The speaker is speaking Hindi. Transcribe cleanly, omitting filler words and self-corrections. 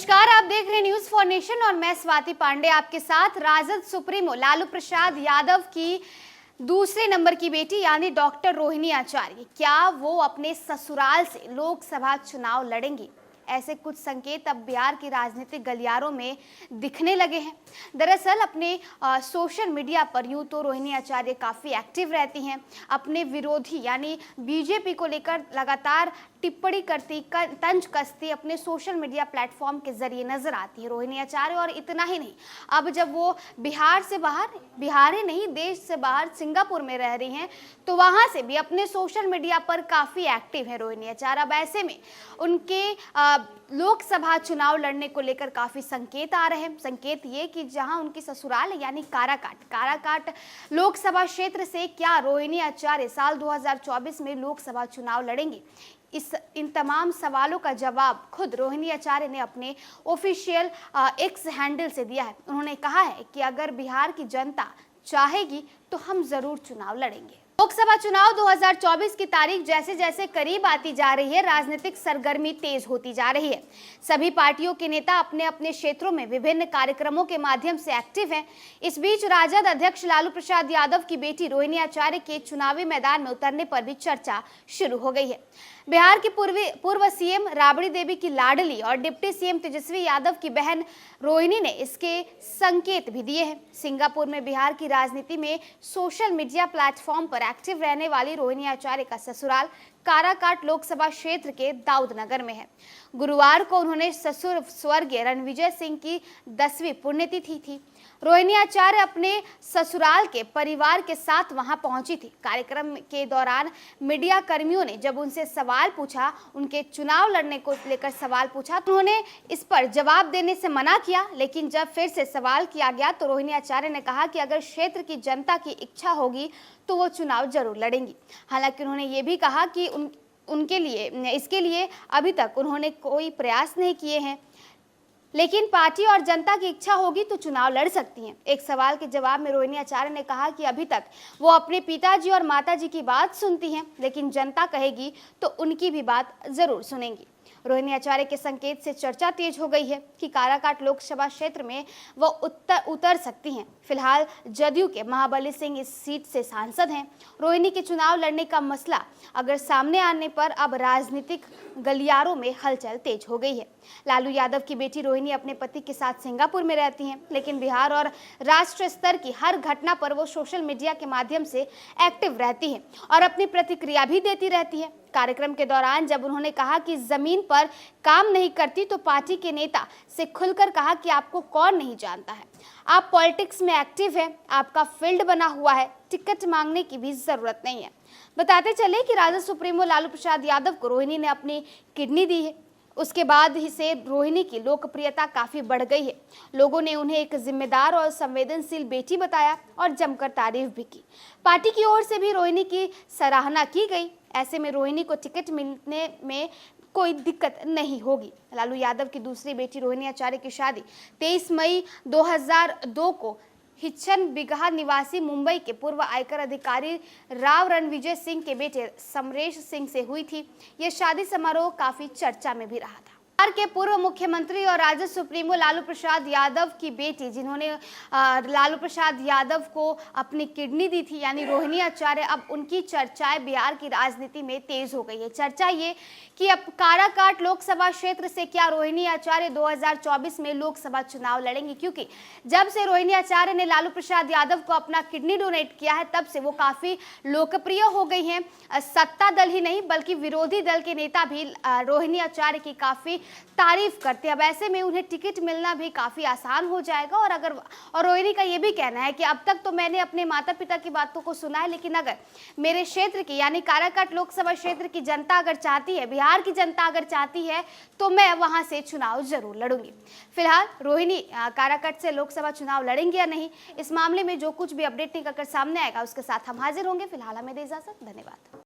नमस्कार, आप देख रहे हैं न्यूज फॉर नेशन और मैं स्वाति पांडे आपके साथ। राजद सुप्रीमो लालू प्रसाद यादव की दूसरे नंबर की बेटी यानी डॉक्टर रोहिणी आचार्य, क्या वो अपने ससुराल से लोकसभा चुनाव लड़ेंगी? ऐसे कुछ संकेत अब बिहार की राजनीतिक गलियारों में दिखने लगे हैं। दरअसल अपने सोशल मीडिया पर यूं तो रोहिणी आचार्य काफ़ी एक्टिव रहती हैं, अपने विरोधी यानी बीजेपी को लेकर लगातार टिप्पणी करती, तंज कसती अपने सोशल मीडिया प्लेटफॉर्म के जरिए नजर आती है रोहिणी आचार्य। और इतना ही नहीं, अब जब वो बिहार से बाहर, बिहार ही नहीं देश से बाहर सिंगापुर में रह रही हैं, तो वहां से भी अपने सोशल मीडिया पर काफ़ी एक्टिव है रोहिणी आचार्य। अब ऐसे में उनके लोकसभा चुनाव लड़ने को लेकर काफ़ी संकेत आ रहे हैं। संकेत ये कि जहां उनकी ससुराल है यानी काराकाट लोकसभा क्षेत्र से क्या रोहिणी आचार्य साल 2024 में लोकसभा चुनाव लड़ेंगी? इन तमाम सवालों का जवाब खुद रोहिणी आचार्य ने अपने ऑफिशियल एक्स हैंडल से दिया है। उन्होंने कहा है कि अगर बिहार की जनता चाहेगी तो हम जरूर चुनाव लड़ेंगे। लोकसभा चुनाव 2024 की तारीख जैसे जैसे करीब आती जा रही है, राजनीतिक सरगर्मी तेज होती जा रही है। सभी पार्टियों के नेता अपने अपने क्षेत्रों में विभिन्न कार्यक्रमों के माध्यम से एक्टिव हैं। इस बीच राजद अध्यक्ष लालू प्रसाद यादव की बेटी रोहिणी आचार्य के चुनावी मैदान में उतरने पर भी चर्चा शुरू हो गई है। बिहार की पूर्व सीएम राबड़ी देवी की लाडली और डिप्टी सीएम तेजस्वी यादव की बहन रोहिणी ने इसके संकेत भी दिए हैं। सिंगापुर में बिहार की राजनीति में सोशल मीडिया प्लेटफॉर्म पर एक्टिव रहने वाली रोहिणी आचार्य का ससुराल काराकाट लोकसभा क्षेत्र के दाऊदनगर में है। गुरुवार को उन्होंने ससुर स्वर्गीय रणविजय सिंह की 10वीं पुण्यतिथि थी। रोहिणी आचार्य अपने ससुराल के परिवार के साथ वहां पहुंची थी। कार्यक्रम के दौरान मीडिया कर्मियों ने जब उनसे सवाल पूछा, उनके चुनाव लड़ने को लेकर सवाल पूछा, तो उन्होंने इस पर जवाब देने से मना किया। लेकिन जब फिर से सवाल किया गया तो रोहिणी आचार्य ने कहा कि अगर क्षेत्र की जनता की इच्छा होगी तो वो चुनाव जरूर लड़ेंगी। हालांकि उन्होंने ये भी कहा कि इसके लिए अभी तक उन्होंने कोई प्रयास नहीं किए हैं, लेकिन पार्टी और जनता की इच्छा होगी तो चुनाव लड़ सकती हैं। एक सवाल के जवाब में रोहिणी आचार्य ने कहा कि अभी तक वो अपने पिताजी और माताजी की बात सुनती हैं, लेकिन जनता कहेगी तो उनकी भी बात जरूर सुनेंगी। रोहिणी आचार्य के संकेत से चर्चा तेज हो गई है कि काराकाट लोकसभा क्षेत्र में वो उतर सकती हैं। फिलहाल जदयू के महाबली सिंह इस सीट से सांसद हैं। रोहिणी के चुनाव लड़ने का मसला अगर सामने आने पर अब राजनीतिक गलियारों में हलचल तेज हो गई है। लालू यादव की बेटी रोहिणी अपने पति के साथ सिंगापुर में रहती हैं, लेकिन बिहार और राष्ट्र स्तर की हर घटना पर वो सोशल मीडिया के माध्यम से एक्टिव रहती हैं और अपनी प्रतिक्रिया भी देती रहती है। कार्यक्रम के दौरान जब उन्होंने कहा कि जमीन पर काम नहीं करती तो पार्टी के नेता से खुलकर कहा कि आपको कौन नहीं जानता है, आप पॉलिटिक्स में एक्टिव हैं, आपका फील्ड बना हुआ है, टिकट मांगने की भी जरूरत नहीं है। बताते चले कि राजद सुप्रीमो लालू प्रसाद यादव को रोहिणी ने अपनी किडनी दी है। उसके बाद ही से रोहिणी की लोकप्रियता काफी बढ़ गई है। लोगों ने उन्हें एक जिम्मेदार और संवेदनशील बेटी बताया और जमकर तारीफ भी की। पार्टी की ओर से भी रोहिणी की सराहना की गई। ऐसे में रोहिणी को टिकट मिलने में कोई दिक्कत नहीं होगी। लालू यादव की दूसरी बेटी रोहिणी आचार्य की शादी 23 मई 2002 को हिच्चन बिगहा निवासी मुंबई के पूर्व आयकर अधिकारी राव रणविजय सिंह के बेटे समरेश सिंह से हुई थी। यह शादी समारोह काफी चर्चा में भी रहा था। बिहार के पूर्व मुख्यमंत्री और राजद सुप्रीमो लालू प्रसाद यादव की बेटी, जिन्होंने लालू प्रसाद यादव को अपनी किडनी दी थी, यानी रोहिणी आचार्य, अब उनकी चर्चाएं बिहार की राजनीति में तेज हो गई है। चर्चा ये कि अब काराकाट लोकसभा क्षेत्र से क्या रोहिणी आचार्य 2024 में लोकसभा चुनाव लड़ेंगी, क्योंकि जब से रोहिणी आचार्य ने लालू प्रसाद यादव को अपना किडनी डोनेट किया है तब से वो काफी लोकप्रिय हो गई हैं। सत्ता दल ही नहीं बल्कि विरोधी दल के नेता भी रोहिणी आचार्य की काफी तारीफ करते हैं। अब ऐसे में उन्हें टिकट मिलना भी काफी आसान हो जाएगा। और रोहिणी का ये भी कहना है कि अब तक तो मैंने अपने माता पिता की बातों को सुना है, लेकिन अगर मेरे क्षेत्र की यानी काराकाट लोकसभा क्षेत्र की जनता अगर चाहती है, बिहार की जनता अगर चाहती है, तो मैं वहां से चुनाव जरूर लड़ूंगी। फिलहाल रोहिणी काराकाट से लोकसभा चुनाव लड़ेंगे या नहीं, इस मामले में जो कुछ भी अपडेट निकलकर सामने आएगा उसके साथ हम हाजिर होंगे। फिलहाल हमें दे इजाजत। धन्यवाद।